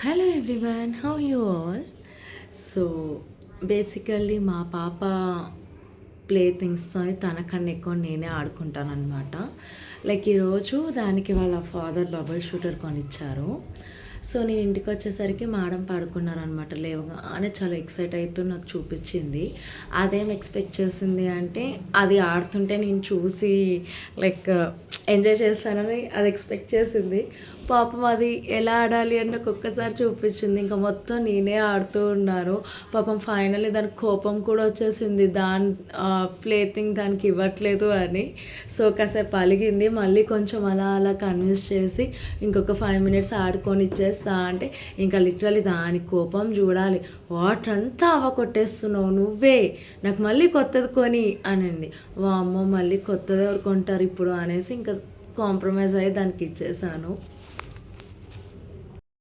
Hello everyone, how you all? So basically మా పాప play థింగ్స్తో తనకన్నా ఎక్కువ నేనే ఆడుకుంటానన్నమాట. లైక్ ఈరోజు దానికి వాళ్ళ ఫాదర్ బబుల్ షూటర్ కొనిచ్చారు. సో నేను ఇంటికి వచ్చేసరికి మేడం పడుకున్నారనమాట. లేవగానే చాలా ఎక్సైట్ అవుతూ నాకు చూపించింది. అదేం ఎక్స్పెక్ట్ చేసింది అంటే అది ఆడుతుంటే నేను చూసి లైక్ ఎంజాయ్ చేస్తానని అది ఎక్స్పెక్ట్ చేసింది. పాపం అది ఎలా ఆడాలి అని నాకు ఒక్కసారి చూపించింది. ఇంకా మొత్తం నేనే ఆడుతూ ఉన్నాను. పాపం ఫైనల్లీ దానికి కోపం కూడా వచ్చేసింది, దాని ప్లే థింగ్ దానికి ఇవ్వట్లేదు అని. సో కాసేపు అలిగింది. మళ్ళీ కొంచెం అలా అలా కన్విన్స్ చేసి ఇంకొక 5 మినిట్స్ ఆడుకొని ఇచ్చేస్తా అంటే ఇంకా లిటరలీ దాని కోపం చూడాలి. వాటర్ అంతా కొట్టేస్తున్నావు నువ్వే, నాకు మళ్ళీ కొత్తది కొని అనింది. వామ్మో మళ్ళీ కొత్తది ఎవరు కొంటారు ఇప్పుడు అనేసి ఇంకా కాంప్రమైజ్ అయ్యి దానికి ఇచ్చేసాను.